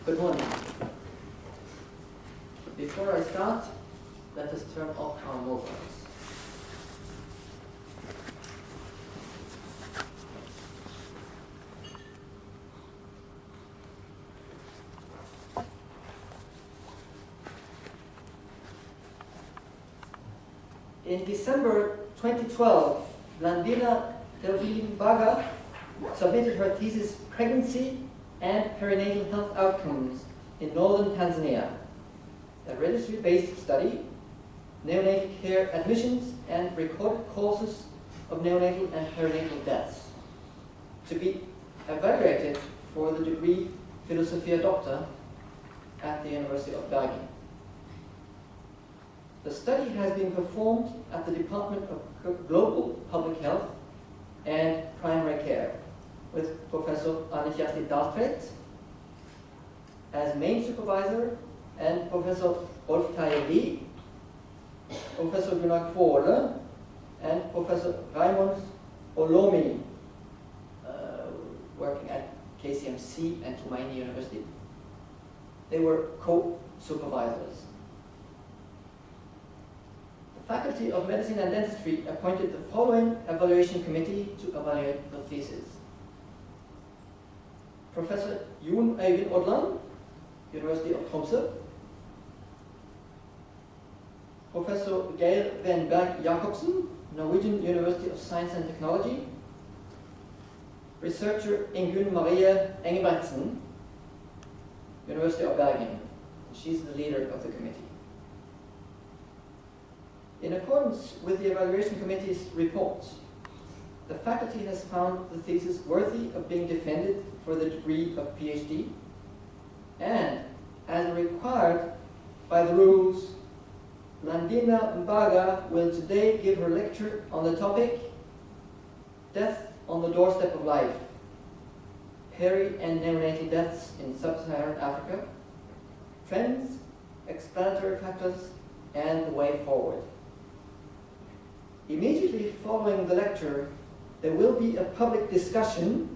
Good morning. Before I start, let us turn off our mobiles. In December 2012, Blandina Teofili-Mbaga submitted her thesis, Pregnancy and Perinatal Health Outcomes in Northern Tanzania, a registry-based study, neonatal care admissions and recorded causes of neonatal and perinatal deaths, to be evaluated for the degree Philosophia Doctor at the University of Bergen. The study has been performed at the Department of Global Public Health and Primary Care with Professor Anne-Kjersti Daltvedt as main supervisor and Professor Rolf Terje Lie, Professor Gunnar Kvåle, and Professor Raymond Olomi, working at KCMC and Tumaini University. They were co-supervisors. The Faculty of Medicine and Dentistry appointed the following evaluation committee to evaluate the thesis. Professor Jon Øyvind Odland, University of Tromsø. Professor Geir Wenberg Jacobsen, Norwegian University of Science and Technology. Researcher Ingunn Marie Engebretsen, University of Bergen. She's the leader of the committee. In accordance with the evaluation committee's reports, the faculty has found the thesis worthy of being defended for the degree of PhD, and as required by the rules, Blandina Mbaga will today give her lecture on the topic Death on the Doorstep of Life, Peri and Neonatal Deaths in Sub-Saharan Africa, Trends, Explanatory Factors, and the Way Forward. Immediately following the lecture, there will be a public discussion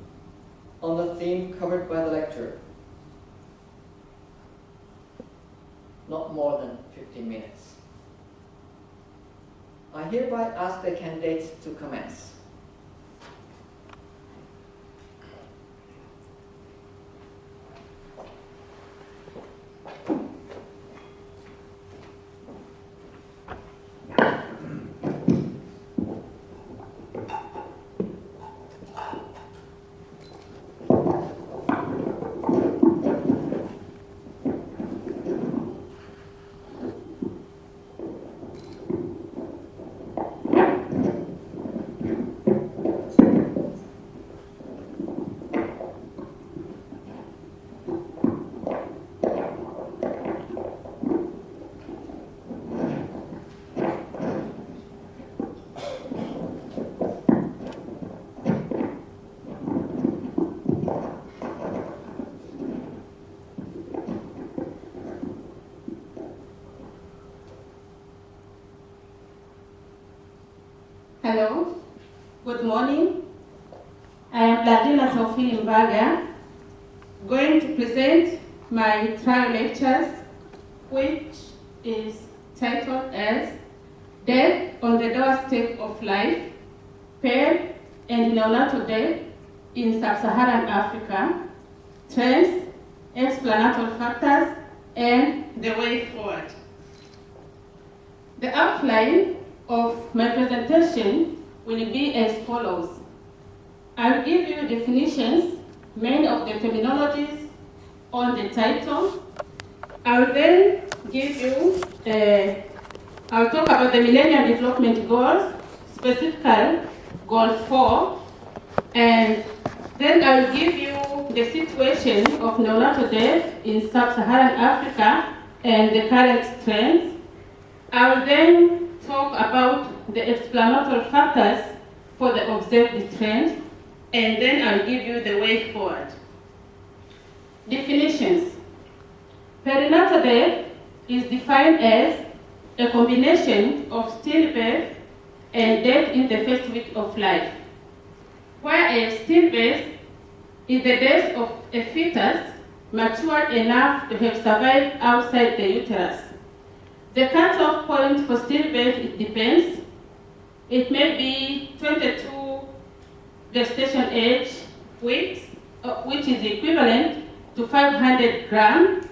on the theme covered by the lecture. Not more than 15 minutes. I hereby ask the candidates to commence. Hello, good morning. I am Blandina Teofili-Mbaga, going to present my trial lectures, which is titled as Death on the Doorstep of Life, Peri and Neonatal Death in Sub-Saharan Africa, Trends, Explanatory Factors, and the Way Forward. The outline of my presentation will be as follows. I'll give you definitions, many of the terminologies on the title. I'll then give you, I'll talk about the Millennium Development Goals, specifically Goal 4, and then I'll give you the situation of neonatal death in Sub-Saharan Africa and the current trends. I'll then talk about the explanatory factors for the observed trends, and then I'll give you the way forward. Definitions. Perinatal death is defined as a combination of stillbirth and death in the first week of life, whereas stillbirth is the death of a fetus matured enough to have survived outside the uterus. The cutoff point for stillbirth, it depends. It may be 22 gestation age weeks, which is equivalent to 500 grams,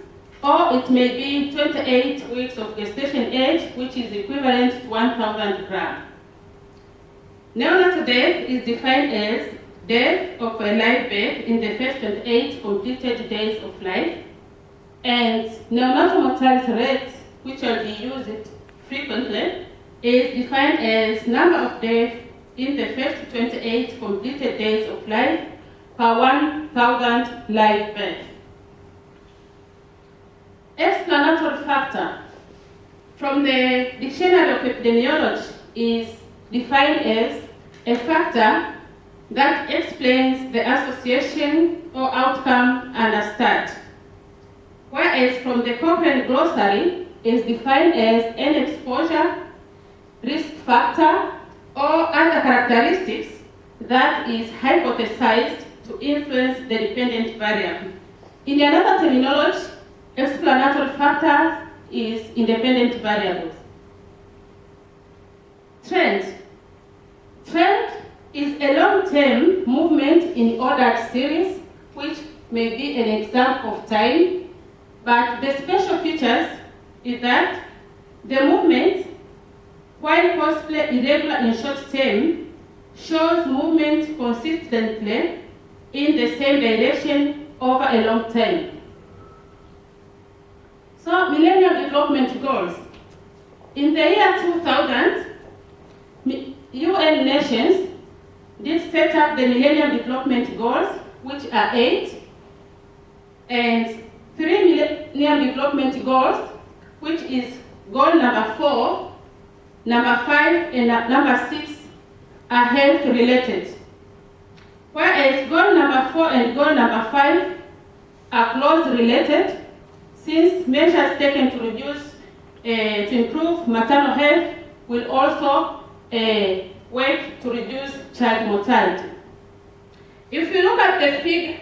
or it may be 28 weeks of gestation age, which is equivalent to 1,000 grams. Neonatal death is defined as death of a live birth in the first 28 completed days of life, and neonatal mortality rate, which will be used frequently, is defined as number of deaths in the first 28 completed days of life per 1,000 live births. Explanatory factor from the Dictionary of Epidemiology is defined as a factor that explains the association or outcome under stat, whereas from the Cochrane Glossary is defined as an exposure, risk factor, or other characteristics that is hypothesized to influence the dependent variable. In another terminology, explanatory factor is independent variables. Trend. Trend is a long-term movement in ordered series, which may be an example of time, but the special features is that the movement, while possibly irregular in short term, shows movement consistently in the same direction over a long time. So, Millennium Development Goals. In the year 2000, UN nations did set up the Millennium Development Goals, which are 8, and 3 Millennium Development Goals, which is goal number 4, number 5, and number 6 are health related. Whereas goal number 4 and goal number 5 are closely related, since measures taken to reduce, to improve maternal health will also work to reduce child mortality. If you look at the figure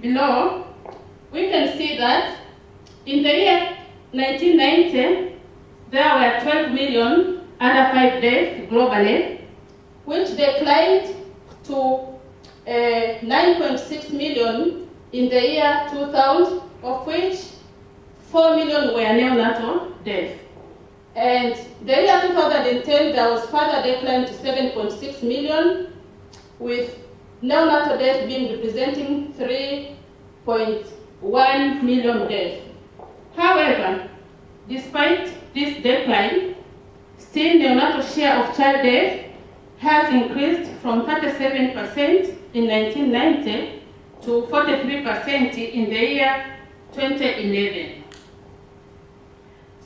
below, we can see that in the year 1990, there were 12 million under 5 deaths globally, which declined to 9.6 million in the year 2000, of which 4 million were neonatal deaths. And the year 2010, there was further decline to 7.6 million, with neonatal deaths being representing 3.1 million deaths. However, despite this decline, still neonatal share of child death has increased from 37% in 1990 to 43% in the year 2011.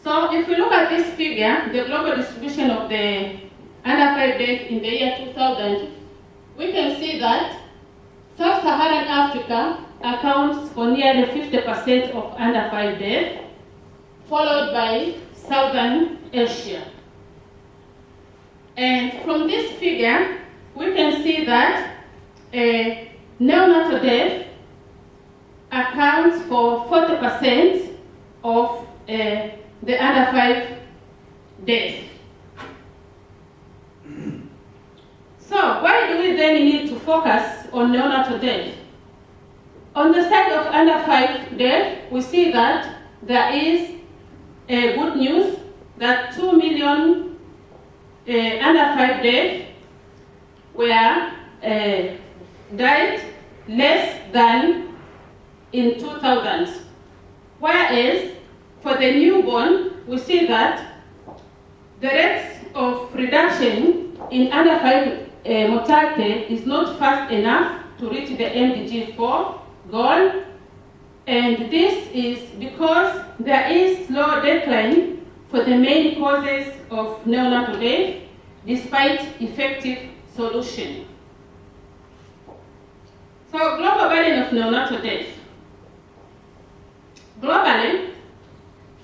So if we look at this figure, the global distribution of the under 5 deaths in the year 2000, we can see that Sub-Saharan Africa accounts for nearly 50% of under 5 deaths, followed by Southern Asia. And from this figure, we can see that neonatal death accounts for 40% of the under 5 deaths. So why do we then need to focus on neonatal death? On the side of under 5 death, we see that there is good news that 2 million under 5 deaths were died less than in 2000. Whereas for the newborn, we see that the rates of reduction in under 5 mortality is not fast enough to reach the MDG4 goal, and this is because there is slow decline for the main causes of neonatal death despite effective solution. So global burden of neonatal death. Globally,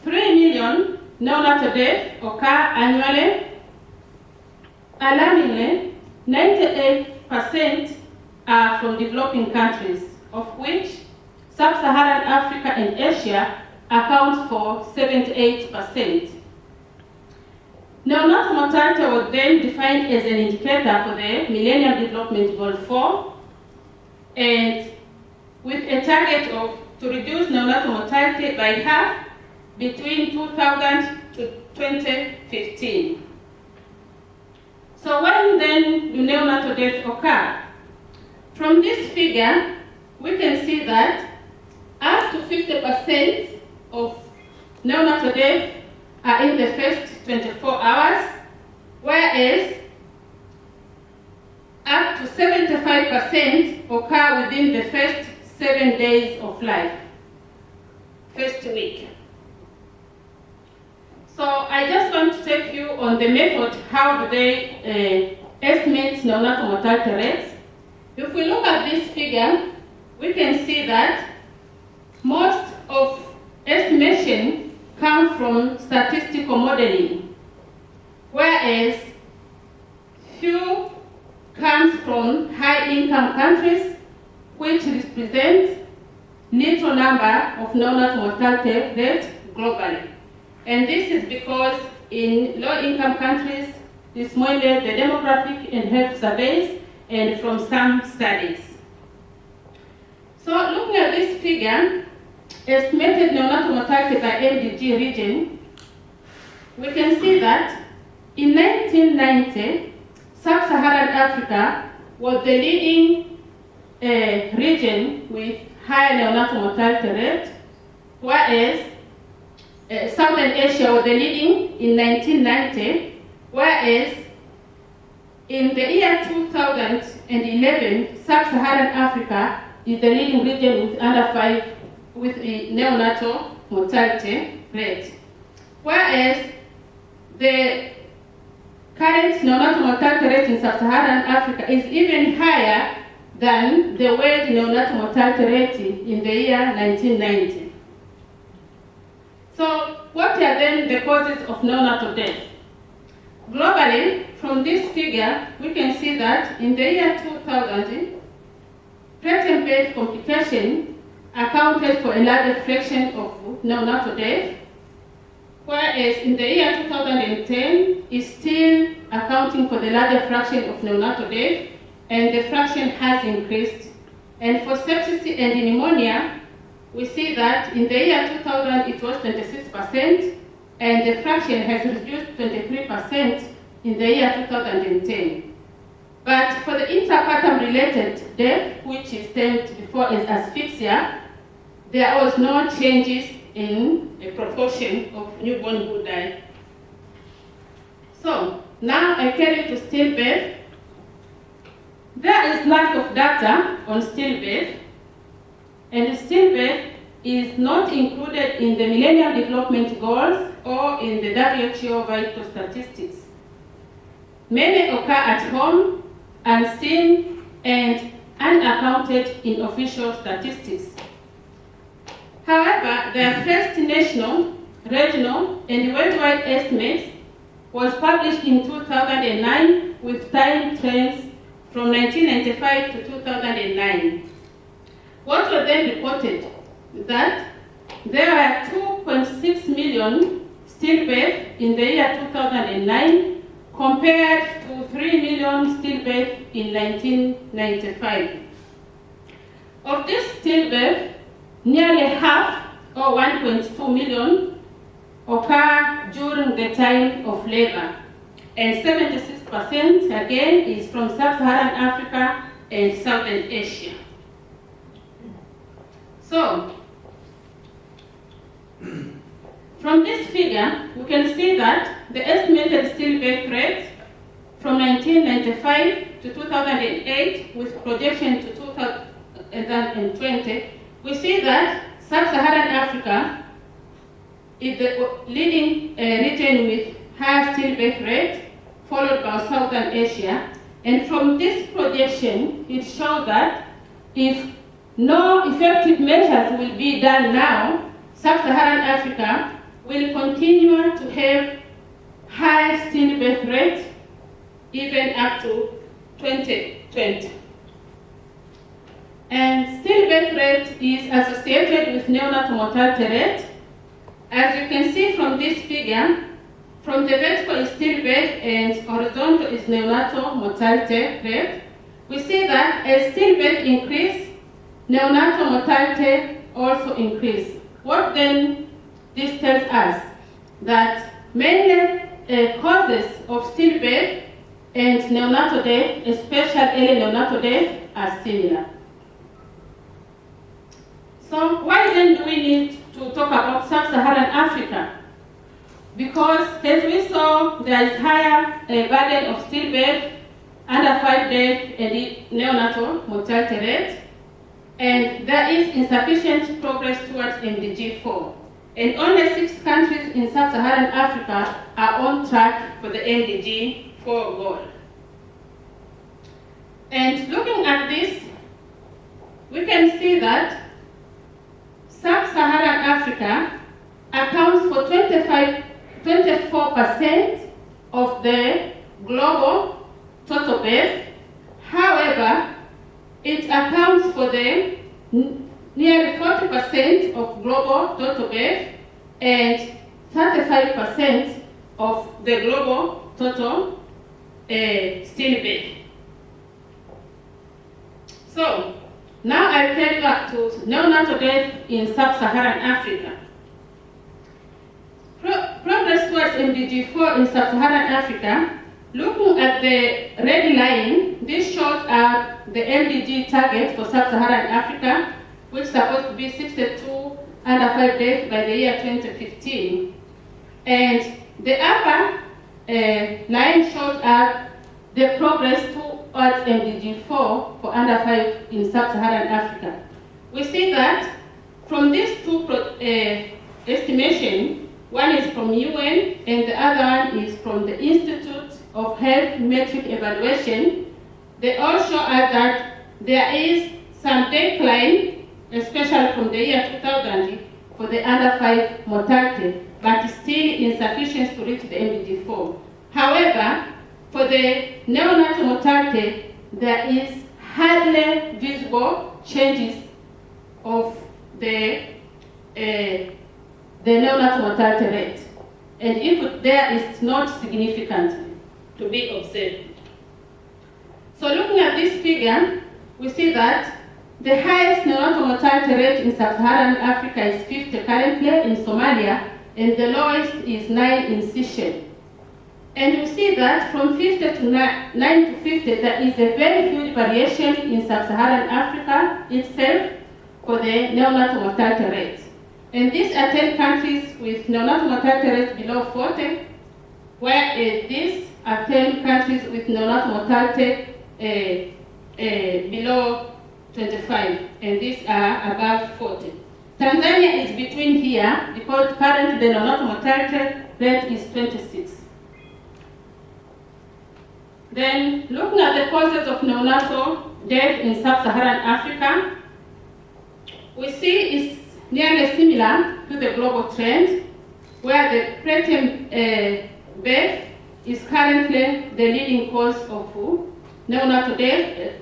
3 million neonatal deaths occur annually. Alarmingly, 98% are from developing countries, of which Sub-Saharan Africa and Asia account for 78%. Neonatal mortality was then defined as an indicator for the Millennium Development Goal 4, and with a target of to reduce neonatal mortality by half between 2000 to 2015. So when then do neonatal deaths occur? From this figure, we can see that up to 50% of neonatal deaths are in the first 24 hours, whereas up to 75% occur within the first 7 days of life, first week. So I just want to take you on the method, how do they estimate neonatal mortality rates. If we look at this figure, we can see that most of estimation come from statistical modeling, whereas few comes from high-income countries, which represent little number of neonatal mortality rate globally. And this is because in low-income countries, it's mainly the demographic and health surveys and from some studies. So looking at this figure, estimated neonatal mortality by MDG region, we can see that in 1990, Sub-Saharan Africa was the leading region with high neonatal mortality rate, whereas Southern Asia was the leading in 1990, whereas in the year 2011, Sub-Saharan Africa is the leading region with under 5 with a neonatal mortality rate, whereas the current neonatal mortality rate in Sub-Saharan Africa is even higher than the world neonatal mortality rate in the year 1990. So what are then the causes of neonatal death? Globally, from this figure, we can see that in the year 2000, preterm birth complication accounted for a larger fraction of neonatal death, whereas in the year 2010 is still accounting for the larger fraction of neonatal death, and the fraction has increased. And for sepsis and pneumonia, we see that in the year 2000 it was 26%, and the fraction has reduced 23% in the year 2010. But for the interpartum related death, which is termed before as asphyxia, there was no changes in a proportion of newborn who died. So now I carry to stillbirth. There is lack of data on stillbirth, and stillbirth is not included in the Millennium Development Goals or in the WHO vital statistics. Many occur at home, unseen, and unaccounted in official statistics. However, their first national, regional, and worldwide estimates was published in 2009 with time trends from 1995 to 2009. What was then reported is that there were 2.6 million stillbirths in the year 2009 compared to 3 million stillbirths in 1995. Of this stillbirth, nearly half, or 1.2 million, occur during the time of labor, and 76% again is from Sub-Saharan Africa and Southern Asia. So, from this figure, we can see that the estimated stillbirth rate from 1995 to 2008 with projection to 2020, we see that Sub-Saharan Africa is the leading region with high stillbirth rate, followed by Southern Asia. And from this projection, it shows that if no effective measures will be done now, Sub-Saharan Africa will continue to have high stillbirth rate even up to 2020. And stillbirth rate is associated with neonatal mortality rate. As you can see from this figure, from the vertical is stillbirth and horizontal is neonatal mortality rate. We see that as stillbirth increase, neonatal mortality also increase. What then this tells us? That mainly causes of stillbirth and neonatal death, especially early neonatal death, are similar. So why then do we need to talk about sub-Saharan Africa? Because as we saw, there is higher burden of stillbirth, under 5 days, and neonatal mortality rate, and there is insufficient progress towards MDG 4. And only 6 countries in sub-Saharan Africa are on track for the MDG 4 goal. And looking at this, we can see that sub-Saharan Africa accounts for 24% of the global total birth. However, it accounts for the nearly 40% of global total birth and 35% of the global total stillbirth. So, now I'll tell you up to neonatal death in sub-Saharan Africa. Progress towards MDG 4 in sub-Saharan Africa. Looking at the red line, this shows the MDG target for sub-Saharan Africa, which is supposed to be 62 under 5 days by the year 2015. And the upper line shows the progress towards MDG 4 for under 5 in sub-Saharan Africa. We see that from these two estimations, one is from UN and the other one is from the Institute of Health Metric Evaluation. They all show us that there is some decline, especially from the year 2000, for the under 5 mortality, but still insufficient to reach the MDG 4. However, for the neonatal mortality, there is hardly visible changes of the neonatal mortality rate. And if there is not significant to be observed. So looking at this figure, we see that the highest neonatal mortality rate in sub-Saharan Africa is 50 currently in Somalia, and the lowest is 9 in Seychelles. And we see that from 50 to 9 to 50, there is a very huge variation in sub-Saharan Africa itself for the neonatal mortality rate. And these are 10 countries with neonatal mortality rates below 40, where these are 10 countries with neonatal mortality below 25, and these are above 40. Tanzania is between here because currently the neonatal mortality rate is 26. Then, looking at the causes of neonatal death in sub-Saharan Africa, we see it's nearly similar to the global trend, where the preterm birth is currently the leading cause of neonatal death,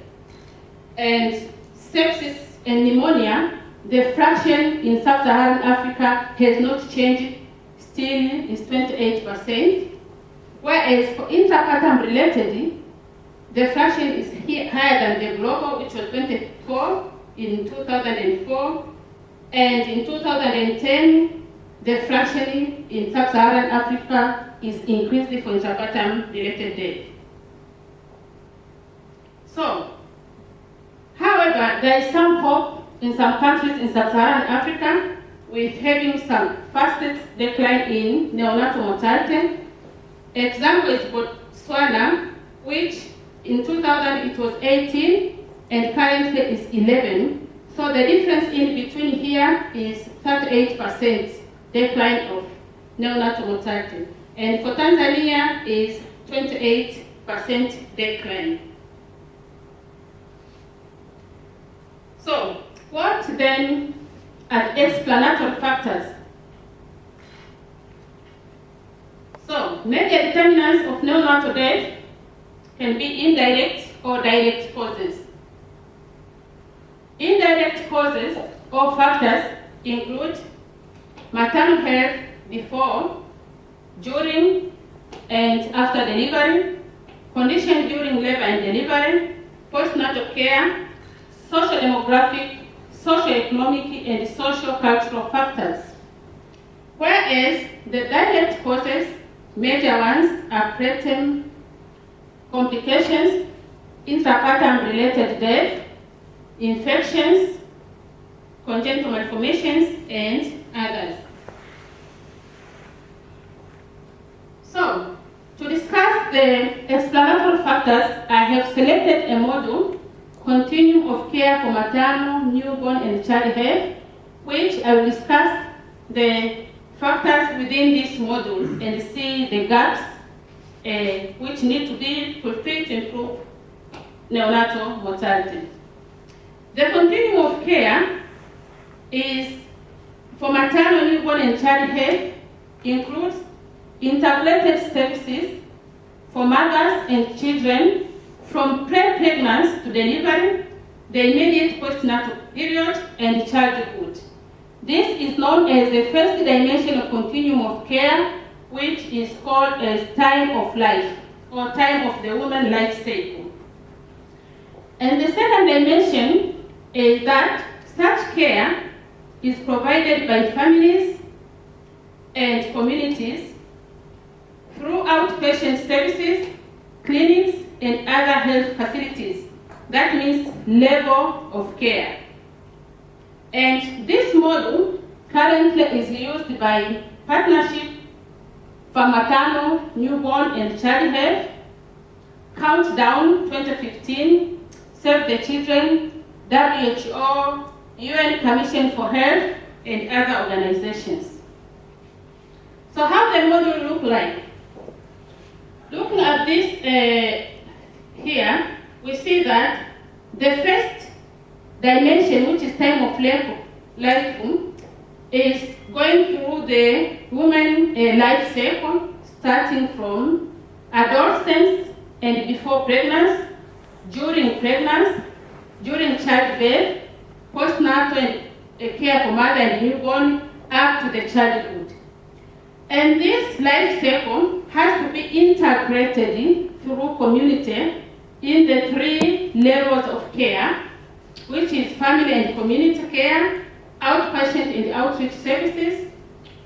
and sepsis and pneumonia, the fraction in sub-Saharan Africa has not changed, still is 28%, whereas for intrapartum related, the fraction is higher than the global, which was 24 in 2004, and in 2010, the fraction in sub-Saharan Africa is increased for intrapartum related death. So, however, there is some hope in some countries in sub-Saharan Africa with having some fastest decline in neonatal mortality. Example is Botswana, which in 2000 it was 18 and currently is 11. So the difference in between here is 38% decline of neonatal mortality. And for Tanzania is 28% decline. So what then are the explanatory factors? So major determinants of neonatal death can be indirect or direct causes. Indirect causes or factors include maternal health before, during, and after delivery, conditions during labor and delivery, postnatal care, socio-demographic, socio-economic, and socio-cultural factors. Whereas the direct causes, major ones, are preterm complications, intrapartum-related death, infections, congenital malformations, and others. So, to discuss the explanatory factors, I have selected a module, Continuum of Care for Maternal, Newborn, and Child Health, which I will discuss the factors within this module and see the gaps which need to be fulfilled to improve neonatal mortality. The continuum of care is for maternal, newborn, and child health includes integrated services for mothers and children from pre-pregnancy to delivery, the immediate postnatal period, and childhood. This is known as the first dimension of continuum of care, which is called as time of life, or time of the woman life cycle. And the second dimension is that such care is provided by families and communities through outpatient services, clinics, and other health facilities. That means level of care. And this model currently is used by Partnership for Maternal, Newborn, and Child Health, Countdown 2015, Save the Children, WHO, UN Commission for Health, and other organizations. So how the model look like? Looking at this here, we see that the first dimension, which is time of life, is going through the woman life cycle, starting from adolescence and before pregnancy, during pregnancy, during childbirth, postnatal care for mother and newborn, up to the childhood. And this life cycle has to be integrated through community in the three levels of care, which is family and community care, outpatient and outreach services,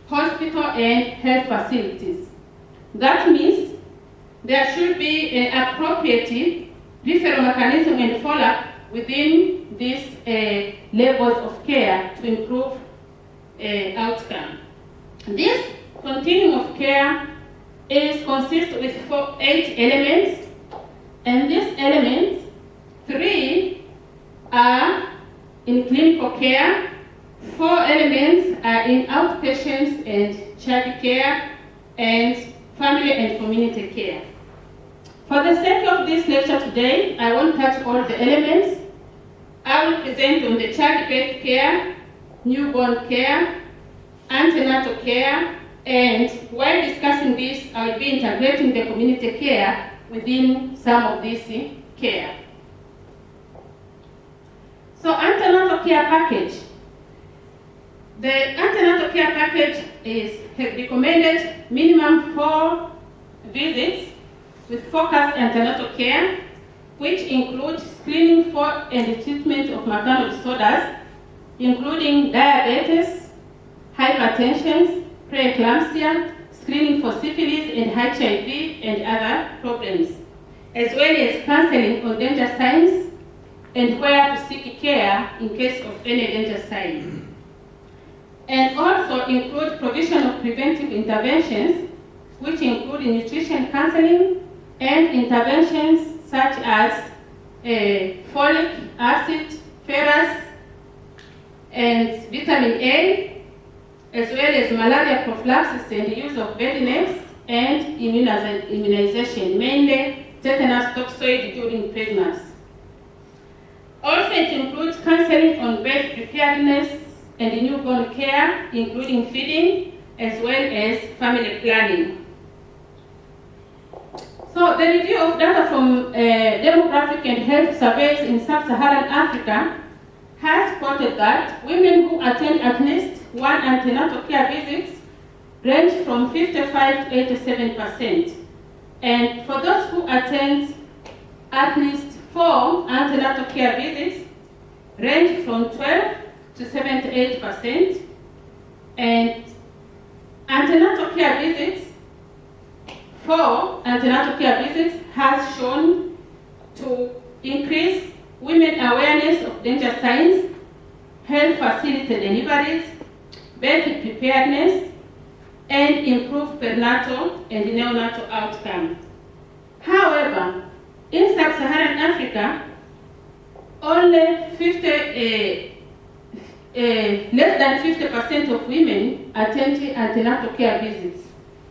hospital and health facilities. That means there should be an appropriate referral mechanism and follow-up within these levels of care to improve outcome. This continuum of care consists with 8 elements, and these elements, 3 are in clinical care, 4 elements are in outpatients and child care, and family and community care. For the sake of this lecture today, I won't touch all the elements. I will present on the childbirth care, newborn care, antenatal care, and while discussing this, I will be integrating the community care within some of this care. So antenatal care package. The antenatal care package has recommended minimum 4 visits with focused antenatal care, which includes screening for and treatment of maternal disorders, including diabetes, hypertension, preeclampsia, screening for syphilis and HIV and other problems, as well as counseling on danger signs and where to seek care in case of any danger sign. And also include provision of preventive interventions, which include nutrition counseling and interventions such as folic acid, ferrous, and vitamin A, as well as malaria prophylaxis and the use of bed nets and immunization, mainly tetanus toxoid during pregnancy. Also, it includes counseling on birth preparedness and newborn care, including feeding, as well as family planning. So the review of data from demographic and health surveys in sub-Saharan Africa has reported that women who attend at least one antenatal care visits range from 55 to 87%. And for those who attend at least 4 antenatal care visits, range from 12 to 78%. And antenatal care visits, 4 antenatal care visits has shown to increase women awareness of danger signs, help facilitate deliveries, birth preparedness, and improve perinatal and neonatal outcomes. However, in sub-Saharan Africa, only less than 50% of women attend antenatal care visits.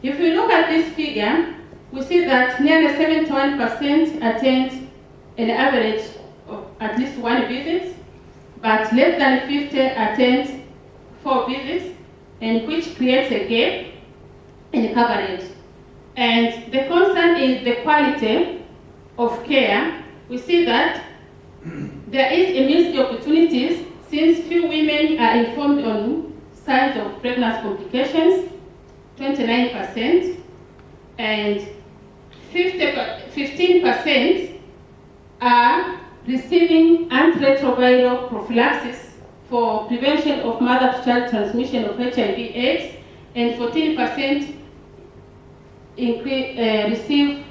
If we look at this figure, we see that nearly 71% attend an average of at least 1 visit, but less than 50 attend 4 visits, and which creates a gap in coverage. And the concern is the quality of care. We see that there is a missed opportunities since few women are informed on signs of pregnancy complications, 29%, and 15% are receiving antiretroviral prophylaxis for prevention of mother-to-child transmission of HIV/AIDS, and 14% receive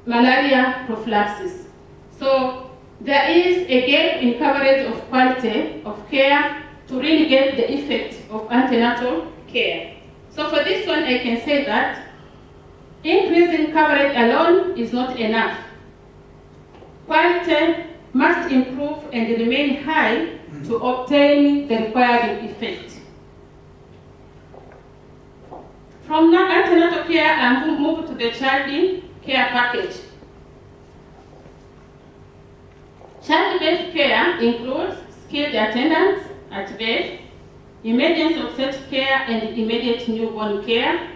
malaria prophylaxis. So there is a gap in coverage of quality of care to really get the effect of antenatal care. So for this one, I can say that increasing coverage alone is not enough. Quality must improve and remain high to obtain the required effect. From now, antenatal care, I'm moving to the child care package. Child-based care includes skilled attendance at birth, emergency obstetric care and immediate newborn care,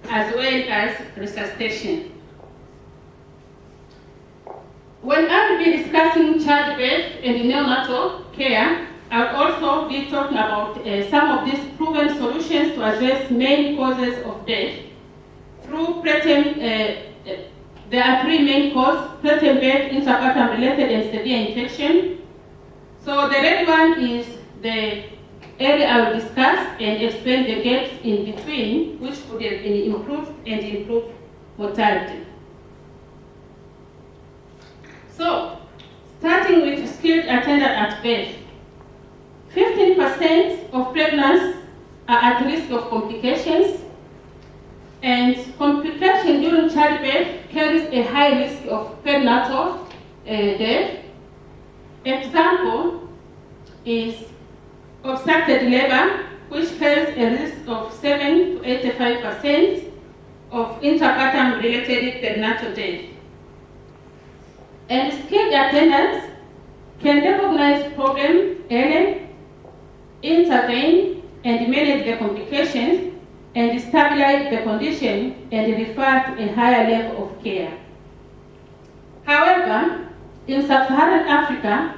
as well as resuscitation. When I will be discussing childbirth and neonatal care, I'll also be talking about some of these proven solutions to address main causes of death. Through preterm, there are 3 main causes: preterm birth, intrapartum related, and severe infection. So the red one is the area I will discuss and explain the gaps in between, which could have been improved and improve mortality. So, starting with skilled attendant at birth, 15% of pregnancies are at risk of complications, and complication during childbirth carries a high risk of perinatal death. Example is obstructed labor, which carries a risk of 7 to 85% of intrapartum related perinatal death. And skilled attendants can recognize problems early, intervene, and manage the complications, and stabilize the condition and refer to a higher level of care. However, in sub-Saharan Africa,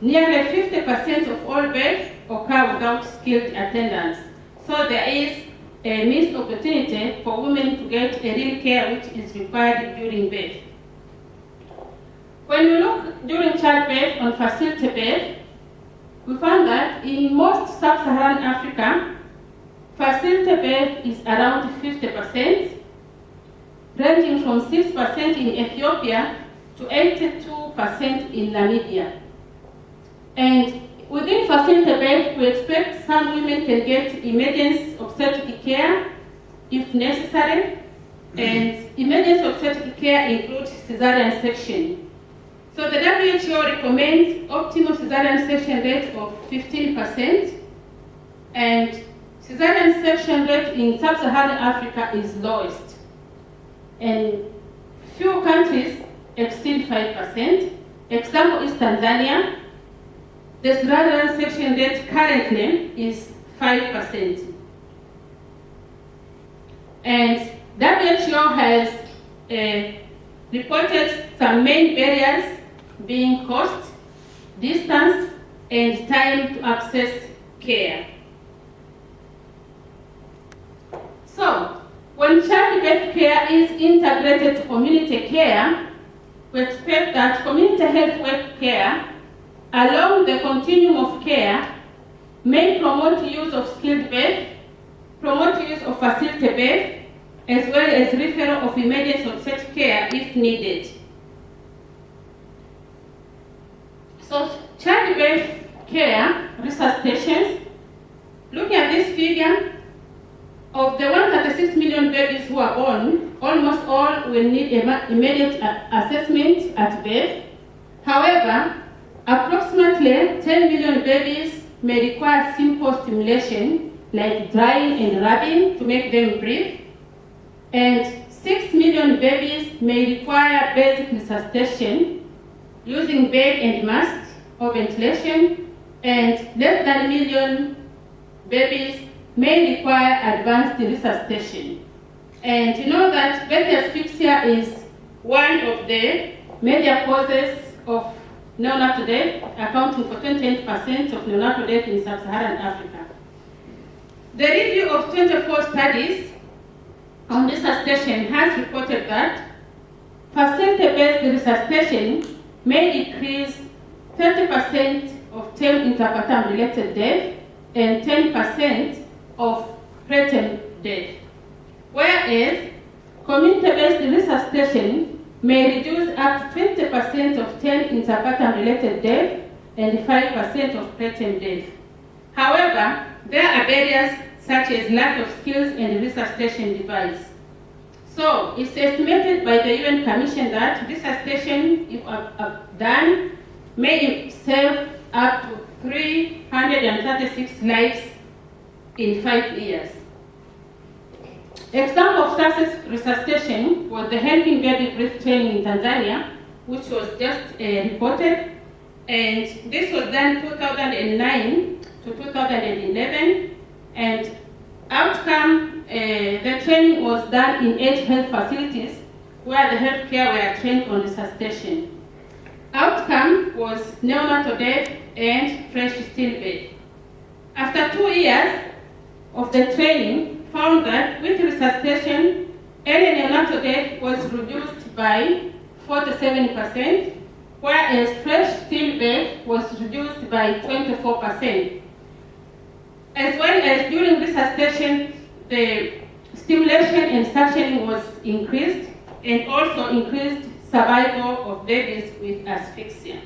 nearly 50% of all births occur without skilled attendants. So there is a missed opportunity for women to get a real care which is required during birth. When we look during childbirth on facility birth, we found that in most sub-Saharan Africa, facility birth is around 50%, ranging from 6% in Ethiopia to 82% in Namibia. And within facility birth, we expect some women can get emergency obstetric care if necessary, and emergency obstetric care includes cesarean section. So the WHO recommends optimal cesarean section rate of 15%, and cesarean section rate in sub-Saharan Africa is lowest. And few countries exceed 5%. Example is Tanzania. The cesarean section rate currently is 5%. And WHO has reported some main barriers being cost, distance, and time to access care. So, when childbirth care is integrated to community care, we expect that community health work care, along the continuum of care, may promote use of skilled birth, promote use of facility birth, as well as referral of emergency or such care if needed. So, childbirth care resuscitations, looking at this figure, of the 136 million babies who are born, almost all will need immediate assessment at birth. However, approximately 10 million babies may require simple stimulation, like drying and rubbing to make them breathe. And 6 million babies may require basic resuscitation using bed and mask or ventilation, and less than a million babies may require advanced resuscitation. And you know that birth asphyxia is one of the major causes of neonatal death, accounting for 28% of neonatal death in sub-Saharan Africa. The review of 24 studies on resuscitation has reported that facility-based resuscitation may decrease 30% of term interpartum related death and 10% of preterm death, whereas community-based resuscitation may reduce up to 20% of term interpartum related death and 5% of preterm death. However, there are barriers such as lack of skills and resuscitation device. So, it's estimated by the UN Commission that resuscitation, if done, may save up to 336 lives in 5 years. Example of success resuscitation was the Helping Baby Breathe training in Tanzania, which was just reported, and this was done 2009 to 2011, and outcome, the training was done in 8 health facilities where the healthcare were trained on resuscitation. Outcome was neonatal death and fresh stillbirth. After 2 years of the training, found that with resuscitation, early neonatal death was reduced by 47%, whereas fresh stillbirth was reduced by 24%. As well as during resuscitation, the stimulation and suctioning was increased, and also increased survival of babies with asphyxia.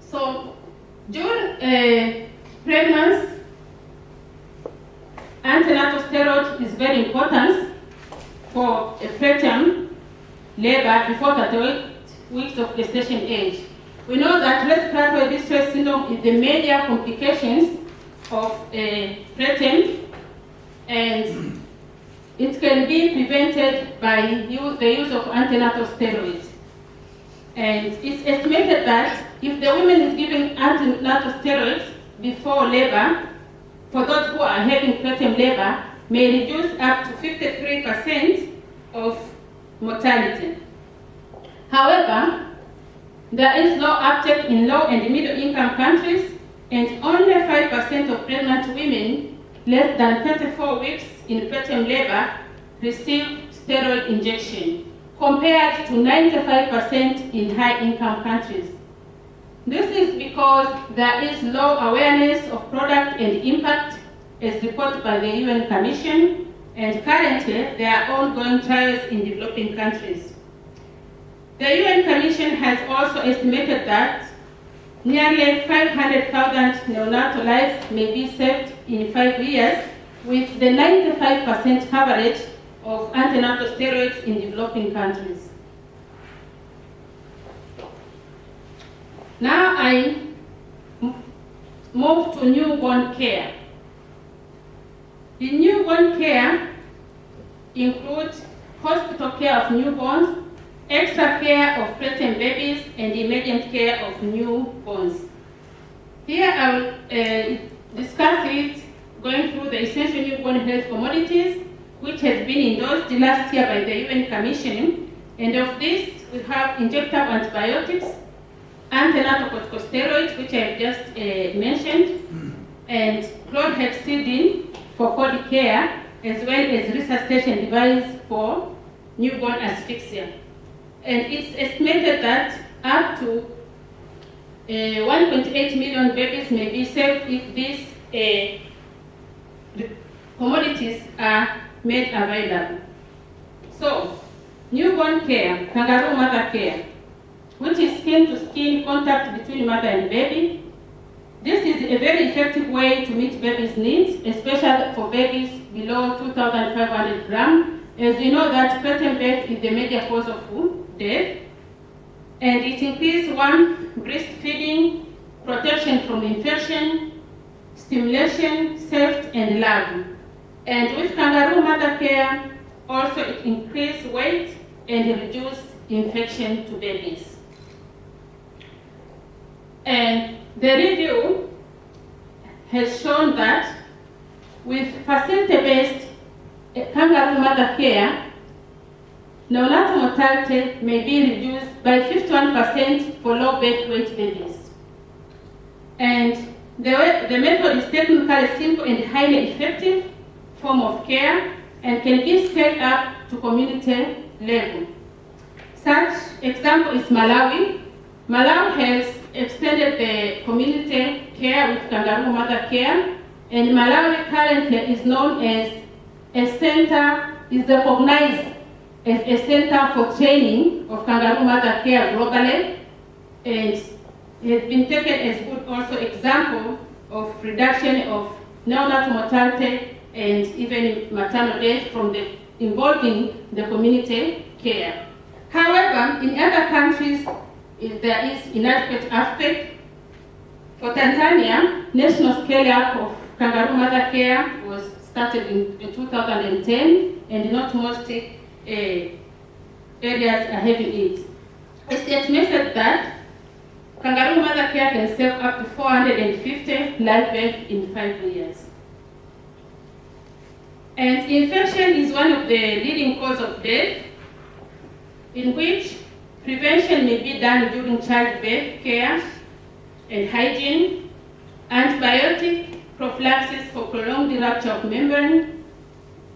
So during pregnancy, antenatal steroid is very important for a preterm labor before 38 weeks of gestation age. We know that respiratory distress syndrome is the major complications of preterm, and it can be prevented by the use of antenatal steroids. And it's estimated that if the woman is giving antenatal steroids before labor, for those who are having preterm labor, may reduce up to 53% of mortality. However, there is low uptake in low and middle income countries, and only 5% of pregnant women less than 34 weeks in preterm labor receive steroid injection, compared to 95% in high-income countries. This is because there is low awareness of product and impact, as reported by the UN Commission, and currently there are ongoing trials in developing countries. The UN Commission has also estimated that nearly 500,000 neonatal lives may be saved in 5 years with the 95% coverage of antenatal steroids in developing countries. Now I move to newborn care. The newborn care includes hospital care of newborns, extra care of preterm babies, and emergent care of newborns. Here I will discuss it going through the essential newborn health commodities, which has been endorsed last year by the UN Commission. And of this, we have injectable antibiotics, antenatal corticosteroids, which I've just mentioned, and chlorhexidine for cold care, as well as resuscitation device for newborn asphyxia. And it's estimated that up to 1.8 million babies may be saved if these commodities are made available. So, newborn care, kangaroo mother care, which is skin-to-skin contact between mother and baby. This is a very effective way to meet babies' needs, especially for babies below 2,500 grams. As you know that preterm birth is the major cause of death, and it increases breastfeeding, protection from infection, stimulation, safety, and love. And with kangaroo mother care, also it increases weight and reduces infection to babies. And the review has shown that with facility-based kangaroo mother care, neonatal mortality may be reduced by 51% for low birth weight babies. And the method is technically simple and highly effective form of care and can be scaled up to community level. Such example is Malawi. Malawi has extended the community care with kangaroo mother care, and Malawi currently is known as is recognized as a center for training of kangaroo mother care globally, and it has been taken as good also example of reduction of neonatal mortality and even maternal death from involving the community care. However, in other countries, there is inadequate aspect. For Tanzania, national scale-up of kangaroo mother care was started in 2010, and not most areas are having it. It's estimated that kangaroo mother care can save up to 450 live births in 5 years. And infection is one of the leading causes of death, in which prevention may be done during childbirth care and hygiene, antibiotic prophylaxis for prolonged rupture of membrane,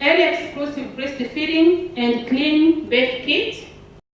early exclusive breastfeeding, and clean birth kit,